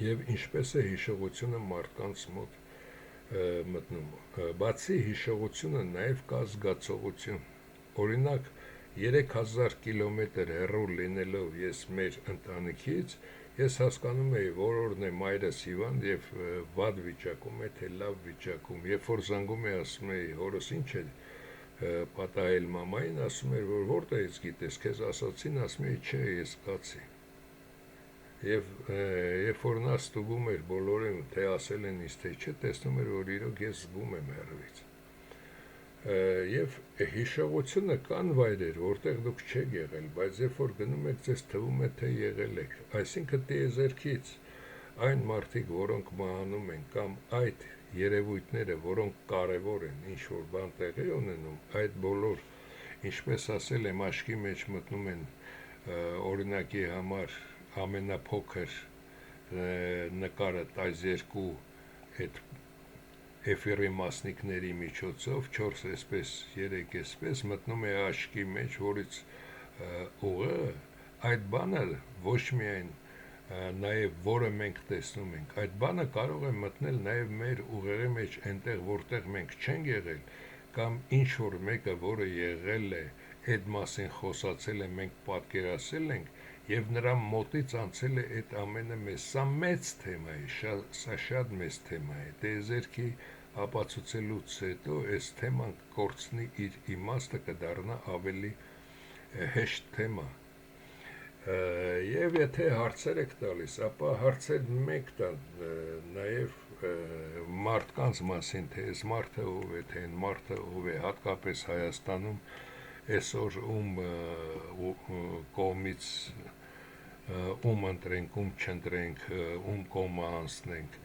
եւ ինչպես է հիշողությունը մարդկանց մոտ մտնում։ Բացի հիշողությունը նաև կա զգացողություն։ Օրինակ 3000 կիլոմետր հեռու լինելով ես մեր ընտանիքից, ես հասկանում էի, որ օրն է մայրս հիվանդ եւ վատ վիճակում է, թե լավ վիճակում։ Երբ որ զանգում է, ասում էի, հորս ինչ է պատահել մամային, ասում էր, որ որտեղից գիտես, քեզ ասացին, ասում էի, չէ, ես զգացի։ Եվ երբ որ նա ստուգում էր բոլորին, թե ասել են ինձ, թե չէ, տեսնում էր, որ իրոք ես զգում եմ հեռվից։ Եվ հիշողությունը կան վայրեր, որտեղ դուք չեք եղել, բայց երբ որ գնում եք, ձեզ թվում է, թե եղել եք։ Այսինքն տիեզերքից այն մարդիկ, որոնք մահանում են, կամ այդ երևույթները, որոնք կարևոր են, ինչ որ բան տեղի ունենում, այդ բոլոր, ինչպես ասել եմ, աչքի մեջ մտնում են օրինակի համար ամենափոքր նկարը տայս երկու այդ էֆիրի մասնիկների միջոցով 4 այսպես 3 այսպես մտնում է աչքի մեջ, որից ուղը այդ բանը ոչ միայն նաև որը մենք տեսնում ենք, այդ բանը կարող է մտնել նաև մեր ուղեղի մեջ, այնտեղ որտեղ մենք չենք եղել, կամ ինչ որ մեկը, որը եղել է, այդ մասին խոսացել է, մենք պատկերացրել ենք, եւ նրա մոտից անցել է այդ ամենը մեզ։ Սա մեծ թեմա է, սա շատ մեծ թեմա է։ Տիեզերքի ապացուցելուց հետո այս թեման կորցնի իր իմաստը, կդառնա ավելի հեշտ թեմա։ Եվ եթե հարցեր եք տալիս, ապա հարցեր մեկ տան նաև մարդկանց մասին, թե այս մարդը ով է, թե այն մարդը ով է, հատկապես Հայաստանում այսօր կողմից ում ընտրենք, ում չընտրենք, ում կողմը անցնենք,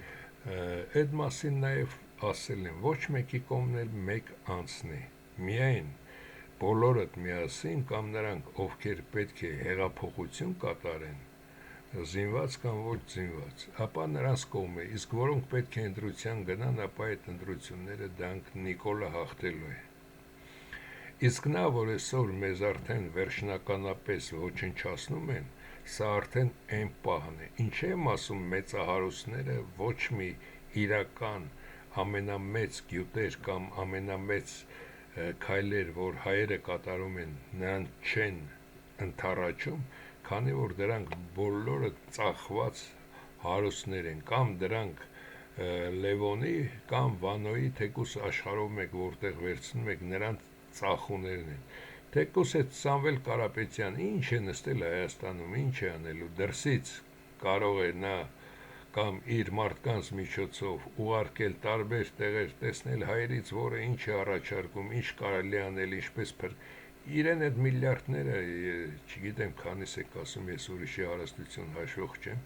այդ մասին նաև ասել են, ոչ մեկի կողմն էլ մեկ անցնի, միայն բոլորդ միասին կամ նրանք, ովքեր պետք է հեղափոխություն կատարեն, զինված կամ ոչ զինված, ապա նրանց կողմ է, իսկ որոնք պետք է ընտրության գնան, ապա այդ ընտրությունները դրանք Նիկոլը հաղթելու է։ Իսկ նա, որ այսօր մեզ արդեն վերջնականապես ոչնչացնում են, սա արդեն այն պահն է։ Ինչ եմ ասում, մեծահարուստները ոչ մի իրական ամենամեծ գյուտեր կամ ամենամեծ քայլեր, որ հայերը կատարում են, նրանք չեն ընդառաջում, քանի որ դրանք բոլորը ծախված հարուստներ են, կամ դրանք Լևոնի կամ Վանոյի թեկուս աշխարհով մեկ որտեղ վերցնում եք, նրանց ծախուներն են։ Թեկուս այդ Սամվել Կարապետյան ինչ է նստել Հայաստանում, ինչ է անելու, դրսից կարող է նա կամ իր մարդկանց միջոցով ուղարկել տարբեր տեղեր, տեսնել հայերից, որը ինչ է առաջարկում, ինչ կարելի անել, ինչպես իրեն այդ միլիարդները, չգիտեմ քանիս եք ասում, ես ուրիշի հարստություն հաշվող չեմ,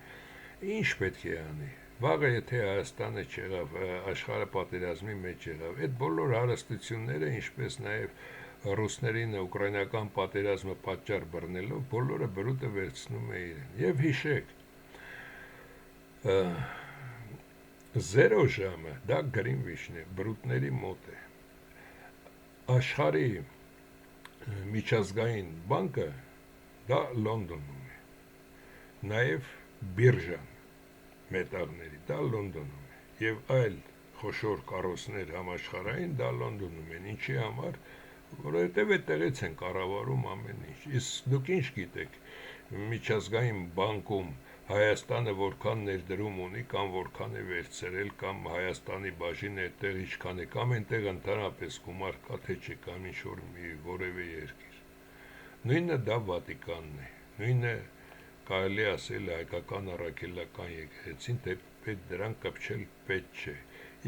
ինչ պետք է անի։ Վաղը եթե Հայաստանը չեղավ, աշխարհը պատերազմի մեջ եղավ, այդ բոլոր հարստությունները, ինչպես նաև ռուսներին ուկրաինական պատերազմը պատճառ բռնելով, բոլորը բրուտը վերցնում է իրեն։ Եվ հիշեք, 0 ժամը, դա Գրինվիչն է, բրուտների մոտ է։ Աշխարհի միջազգային բանկը դա Լոնդոնում է, նաև բիրժան մետաղների, դա Լոնդոնում է, եւ այլ խոշոր կառույցներ համաշխարհային դա Լոնդոնում են, ինչի համար, որովհետև այդտեղից են կառավարում ամեն ինչ։ Իսկ դուք ինչ գիտեք, միջազգային բանկում Հայաստանը որքան ներդրում ունի, կամ որքան է վերցրել, կամ Հայաստանի բաժինը այդտեղ ինչքան է, կամ այնտեղ ընդհանրապես գումար կա, թե չէ, կամ ինչ-որ որևէ երկիր։ Նույնը դա Վատիկանն է, նույնը կարելի ասել հայկական առաքելական եկեղեցին, թե դրան կպչել պետք չէ։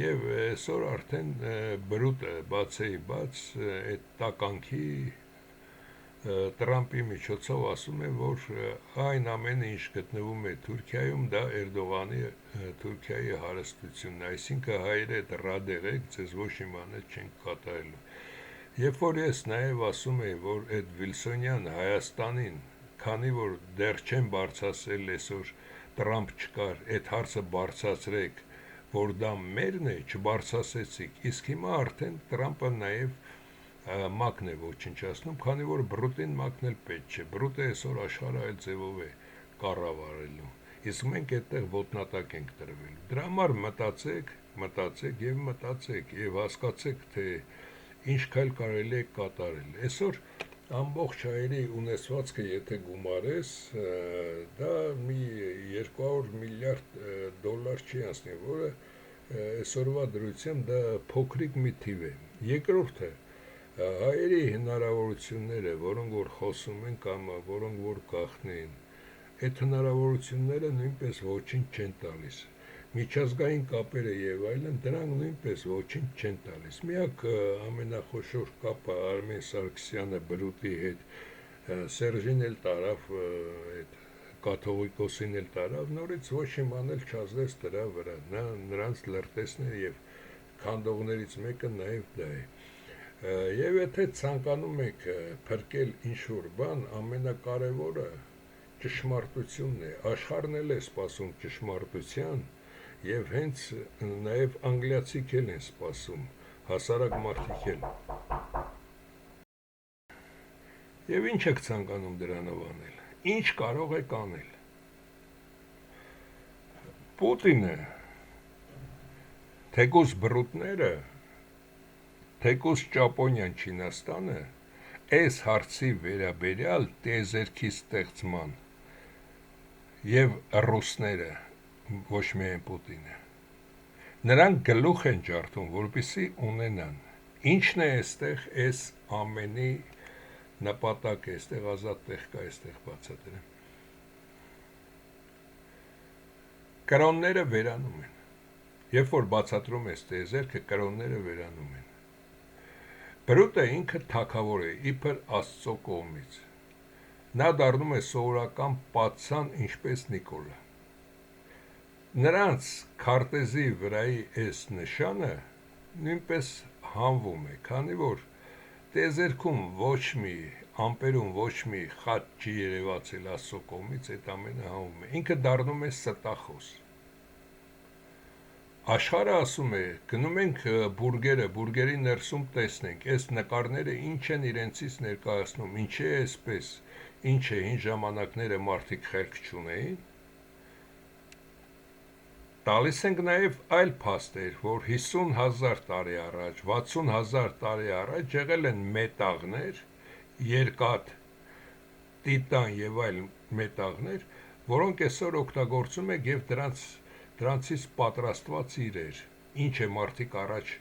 Եվ այսօր արդեն բրուտը բացեի բաց այդ տականքի Տրամպի միջոցով ասում է, որ այն ամենը, ինչ գտնվում է Թուրքիայում, դա Էրդողանի Թուրքիայի հարստությունն է, այսինքն հայերը այդ ռադեղեք, ձեզ ոչ իմանել չենք կատարելու։ Երբ որ ես նաև ասում եմ, որ այդ Վիլսոնյան Հայաստանին, քանի որ դեռ չեն բարձրացրել այսօր Տրամպ չկար, այդ հարցը բարձրացրեք, որ դա մերն է, չբարձրացրեցիք, իսկ հիմա արդեն Տրամպը նաև մակն է ոչնչացնում, քանի որ բրուտին մակնել պետք չէ, բրուտը այսօր աշխարհը այլ ձևով է կառավարելու, իսկ մենք այդտեղ ոտնատակ ենք տրվելու։ Դրա համար մտածեք եւ հասկացեք, թե ինչ քայլ կարելի է կատարել։ Այսօր ամբողջ հայերի ունեցվածքը եթե գումարես, դա մի 200 միլիարդ դոլար չի անցնի, որը այսօրվա դրությամբ դա փոքրիկ մի թիվ է։ Երկրորդը հայերի հնարավորությունները, որոնք որ խոսում են կամ որոնք որ գաղտնին, այդ հնարավորությունները նույնպես ոչինչ չեն տալիս։ Միջազգային կապերը եւ այլն, դրանք նույնպես ոչինչ չեն տալիս։ Միակ ամենախոշոր կապը Արմեն Սարգսյանը բրուտի հետ, Սերժին էլ տարավ, այդ կաթողիկոսին էլ տարավ, նորից ոչ իմանել չազդեց դրա վրա, նա նրանց լրտեսն է եւ քանդողներից մեկը նաեւ դա է։ Եվ եթե ցանկանում եք փրկել ինչ-որ բան, ամենակարևորը ճշմարտությունն է, աշխարհն էլ է սպասում ճշմարտության, Եվ հենց նաև անգլիացիք էլ են սպասում, հասարակ մարդիկ էլ։ Եվ ինչ եք ցանկանում դրանով անել։ Ինչ կարող եք անել։ Պուտինը, թեկուզ բռուտները, թեկուզ Ճապոնիան, Չինաստանը այս հարցի վերաբերյալ տիեզերքի ստեղծման եւ ռուսները, ոչ միայն Պուտինը, նրանք գլուխ են ջարդում, որպեսզի ունենան։ Ինչն է այստեղ այս ամենի նպատակը, այստեղ ազատ տեղ կա, այստեղ բացատրեմ։ Կրոնները վերանում են։ Երբ որ բացատրում ես տիեզերքը, կրոնները վերանում են։ Բրուտը ինքը թագավոր է, իբր Աստծո կողմից։ Նա դառնում է սովորական պատցան, ինչպես Նիկոլը։ Նրանց քարտեզի վրայի այս նշանը նույնպես հանվում է, քանի որ տիեզերքում ոչ մի ամպերում ոչ մի խաչ չի երևացել Աստծո կողմից, այդ ամենը հանվում է։ Ինքը դառնում է ստախոս։ Աշխարհը ասում է, գնում ենք բուրգերի ներսում տեսնենք, այս նկարները ինչ են իրենցից ներկայացնում, ինչի է այսպես, ինչ է հին ժամանակները մարդիկ խելք չունեին։ Տալիս ենք նաև այլ փաստեր, որ 50,000 տարի առաջ, 60,000 տարի առաջ եղել են մետաղներ, երկաթ, տիտան եւ այլ մետաղներ, որոնք այսօր օգտագործում են եւ դրանցից պատրաստված իրեր, ինչ է մարդիկ առաջ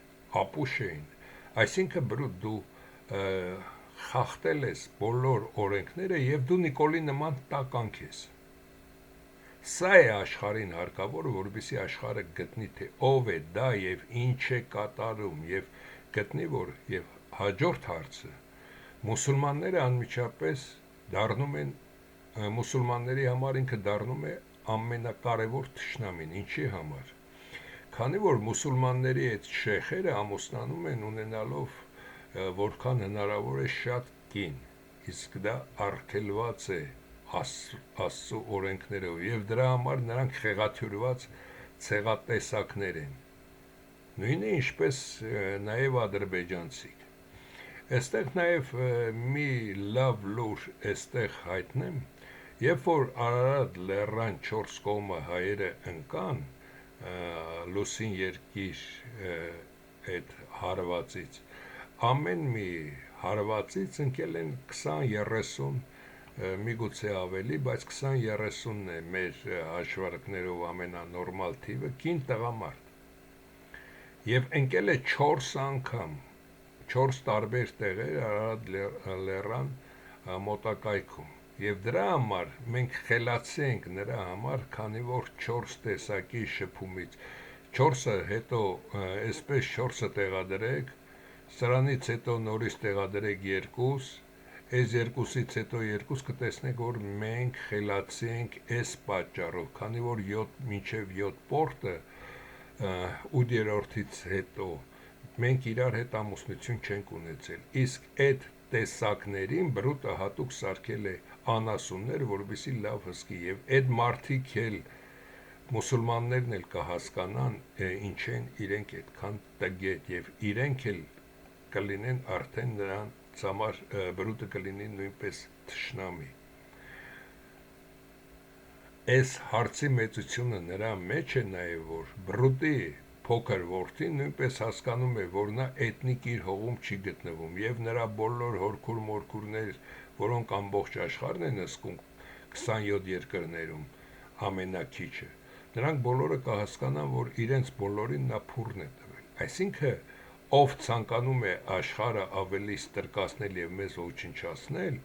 ապուշ էին, այսինքն բրուտ դու խախտել ես բոլոր օրենքները եւ դու Նիկոլի նման տականք ես։ Սա է աշխարհին հարկավոր, որովհետեւ աշխարհը գտնի թե ով է դա եւ ինչ է կատարում եւ գտնի որ եւ հաջորդ հարցը մուսուլմանները անմիջապես դառնում են մուսուլմանների համար ինքը դառնում է ամենակարևոր թշնամին, ինչի համար։ Քանի որ մուսուլմանների այդ շեխերը ամուսնանում են ունենալով որքան հնարավոր է շատ կին, իսկ դա արգելված է Աստծո օրենքներով եւ դրա համար նրանք խեղաթյուրված ցեղատեսակներ են։ Նույնը ինչպես նաեւ ադրբեջանցիք։ Այստեղ նաեւ մի լավ լուր այստեղ հայտնեմ, երբ որ Արարատ լեռան 4 կողմը հայերը ընկան լուսին երկիր այդ հարվածից, ամեն մի հարվածից ընկել են 20-30 միգուցե ավելի, բայց 20-30-ն է մեր հաշվարկներով ամենանորմալ թիվը, կին տղամարդ։ Եվ ընկել է 4 անգամ, 4 տարբեր տեղեր Արարատ լեռան մոտակայքում։ Եվ դրա համար մենք խելացի ենք նրա համար, քանի որ 4 տեսակի շփումից 4-ը հետո այսպես 4-ը տեղադրեք, սրանից հետո նորից տեղադրեք 2, այս 2-ից հետո 2 կտեսնեք, որ մենք խելացի ենք այս պատճառով, քանի որ 7 մինչև 7 պորտը 8-րդից հետո մենք իրար հետ ամուսնություն չենք ունեցել, իսկ այդ տեսակներին բրուտը հատուկ սարքել է անասուններ, որովհետեւ լավ հսկի եւ այդ մարդիկ էլ մուսուլմաններն էլ կհասկանան ինչ են իրենք այդքան տգետ եւ իրենք էլ կլինեն արդեն նրանց համար բրուտը կլինի նույնպես թշնամի։ Այս հարցի մեծությունը նրա մեջ է նաեւ որ բրուտի փոքր որդին նույնպես հասկանում է, որ նա էթնիկ իր հողում չի գտնվում եւ նրա բոլոր հորքուր մորքուրներ, որոնք ամբողջ աշխարհն են հսկում 27 երկրներում ամենակիչը, նրանք բոլորը կհասկանան, որ իրենց բոլորին նա փուրն է տվել։ Այսինքն ով ցանկանում է աշխարհը ավելի ստրկացնել եւ մեզ ոչնչացնել,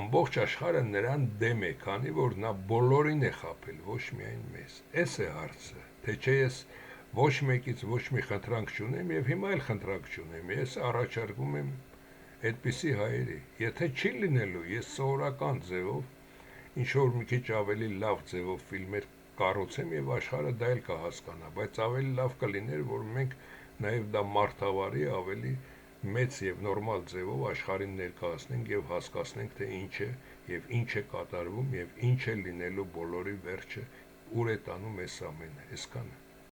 ամբողջ աշխարհը նրան դեմ է, քանի որ նա բոլորին է խաբել, ոչ միայն մեզ։ Էս է հարցը, թե չէ ես ոչ մեկից ոչ մի խնդրանք չունեմ եւ հիմա էլ խնդրանք չունեմ։ Ես առաջարկում եմ այդպիսի հայերի, եթե չի լինելու, ես սովորական ձևով ինչ որ մի քիչ ավելի լավ ձևով ֆիլմեր կառուցեմ եւ աշխարհը դա էլ կհասկանա, բայց ավելի լավ կլիներ, որ մենք նաեւ դա մարդավարի ավելի մեծ եւ նորմալ ձևով աշխարհին ներկայացնենք եւ հասկացնենք, թե ինչ է եւ ինչ է կատարվում եւ ինչ է լինելու բոլորի վերջը, ուր է տանում այս ամենը, այսքանը։